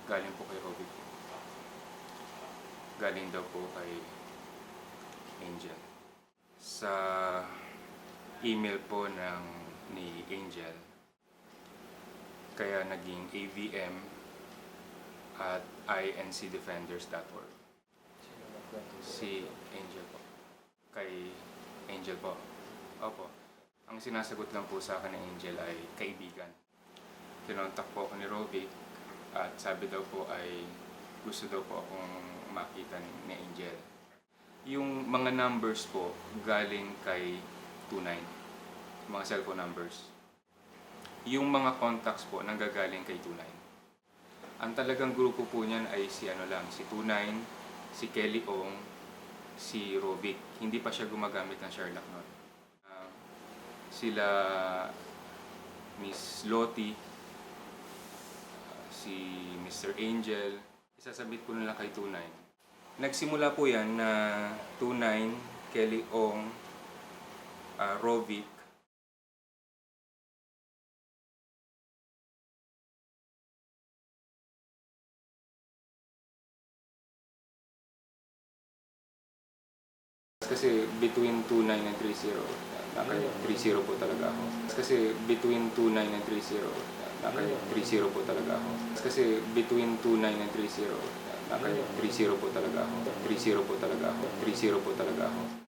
Galing po kay Robbie po. Galing daw po kay Angel. Sa email po ni Angel, kaya naging avm at incdefenders.org. Si Angel po. Kay Angel po. Opo. Ang sinasagot lang po sa akin ng Angel ay kaibigan. Kinontak po ako ni Robbie at sabi daw po ay gusto daw po akong makita ni Angel. Yung mga numbers po galing kay 29, mga cellphone numbers. Yung mga contacts po nanggagaling kay 29. Ang talagang grupo po niyan ay si 29, si Kelly Ong, si Rovic. Hindi pa siya gumagamit ng Sherlock noon. Sila Miss Lottie, si Mr. Angel, isasabit po nila kay 29. Nagsimula po yan na 29, Kelly Ong, Rovic, kasi between 29 and 30, 30 po talaga ako. Kasi between 29 and 30, 30 po talaga ako. Kasi between 29 and 30, 30 po talaga ako. 30 po talaga ako. 30 po talaga ako.